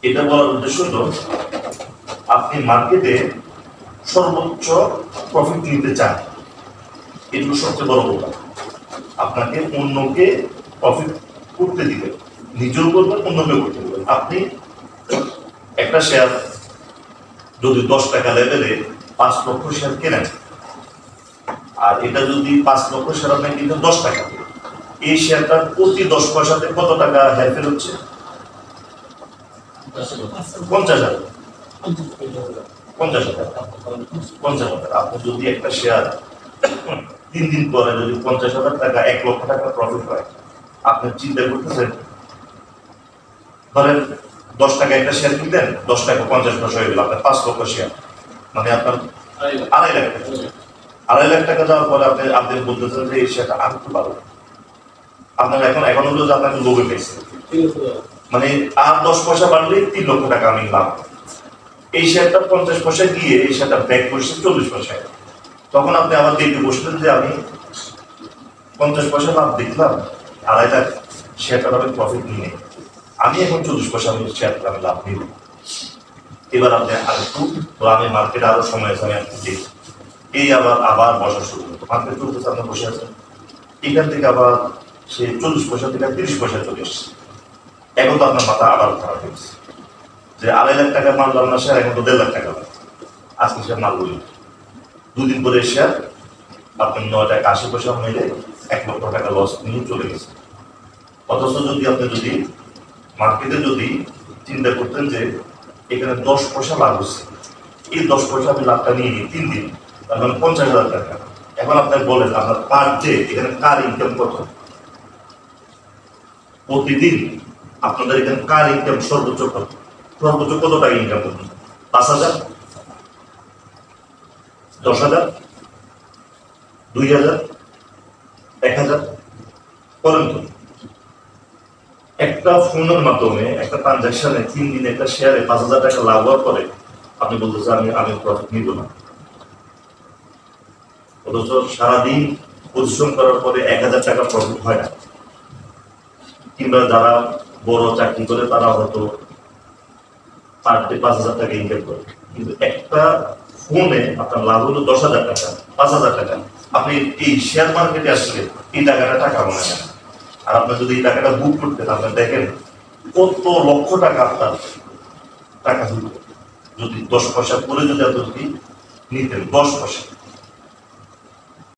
এটা বলার উদ্দেশ্য হলো আপনি মার্কেটে সর্বোচ্চ প্রফিট নিতে চান, এটুকু সবচেয়ে বড় কথা। আপনাকে অন্যকে প্রফিট করতে দিবেন, নিজেও করবেন, অন্যকে করতে দিবেন। আপনি একটা শেয়ার যদি 10 টাকা লেভেলে 5 লক্ষ শেয়ার কেনেন, আর এটা যদি 5 লক্ষ শেয়ার আপনি কিনতেন 10 টাকা, এই শেয়ারটা প্রতি 10 পয়সাতে কত টাকা হেরফের হচ্ছে? 50,000। 50,000। আপনি যদি একটা শেয়ার 3 দিন পরে যদি 50,000 টাকা 1 লক্ষ টাকা প্রফিট হয়, আপনি চিন্তা করতেছেন, ধরেন 10 টাকা একটা শেয়ার কিনতেন, 10 টাকা 50 পয়সা হয়ে গেল, আপনার 5 লক্ষ শেয়ার, মানে আপনার 2.5 লাখ টাকা। 2.5 লাখ টাকা দেওয়ার পরে আপনি বলতেছেন যে এই শেয়ারটা আমি তো পারবো। আপনার এখন হলো যে আপনাকে লোভে পেয়েছে, মানে আর 10 পয়সা বাড়লেই 3 লক্ষ টাকা আমি লাভ। এই শেয়ারটা 50 পয়সায় গিয়ে এই শেয়ারটা ব্যাক করছে 40 পয়সায়। তখন আপনি আবার দেখতে বসলেন যে আমি 50 পয়সা লাভ দেখলাম, 2.5 লাখ শেয়ারটা আমি প্রফিট নিয়ে আমি এখন 40 পয়সা আমি শেয়ারটা আমি লাভ নিব। এবার আপনি আরেকটু আমি মার্কেটে আরো সময় আছে, আমি একটু দেখি, এই আবার বসা শুরু করতো, মার্কেট চলতেছে, আপনি বসে আছেন, এখান থেকে আবার সে 40 পয়সা থেকে 30 পয়সা চলে এসছে। এখন তো আপনার মাথা আবার খারাপ হয়েছে যে 2.5 লাখ টাকা মারলাম না শেয়ার, এখন তো 1.5 লাখ টাকা লাগবে, আজকে শেয়ার মারবো। 2 দিন পরে শেয়ার আপনি 9 টাকা 80 পয়সা মিলে 1 লক্ষ টাকা লস নিয়ে চলে গেছে। অথচ যদি মার্কেটে যদি চিন্তা করতেন যে এখানে 10 পয়সা লাভ হচ্ছে, এই 10 পয়সা আমি লাভটা নিয়ে নিই 3 দিন, তার মানে 50,000 টাকা। এখন আপনার বলেন আপনার পার ডে এখানে কার ইনকাম কত? প্রতিদিন আপনাদের এখানে কার ইনকাম সর্বোচ্চ কত টাকা ইনকাম করবেন? 5,000, 10,000, 2,000, 1,000 করেন তো? একটা ফোনের মাধ্যমে একটা ট্রানজাকশনে 3 দিনে একটা শেয়ারে 5,000 টাকা লাভ হওয়ার পরে আপনি বলতেছেন আমি প্রফিট নিব না। অথচ সারাদিন পরিশ্রম করার পরে 1,000 টাকা প্রফিট হয় না। কিংবা যারা বড় চাকরি করে তারা হয়তো পার ডে 5,000 টাকা ইনকাম করে, কিন্তু একটা ফোনে আপনার লাভ হলো 10,000 টাকা, 5,000 টাকা। আপনি এই শেয়ার মার্কেটে আসলে এই টাকা মনে হয়। আর আপনার যদি এই টাকাটা বুক করতেন, আপনার দেখেন কত লক্ষ টাকা আপনার টাকা হইল যদি 10 পয়সা করে যদি আপনি নিতেন, 10 পয়সা।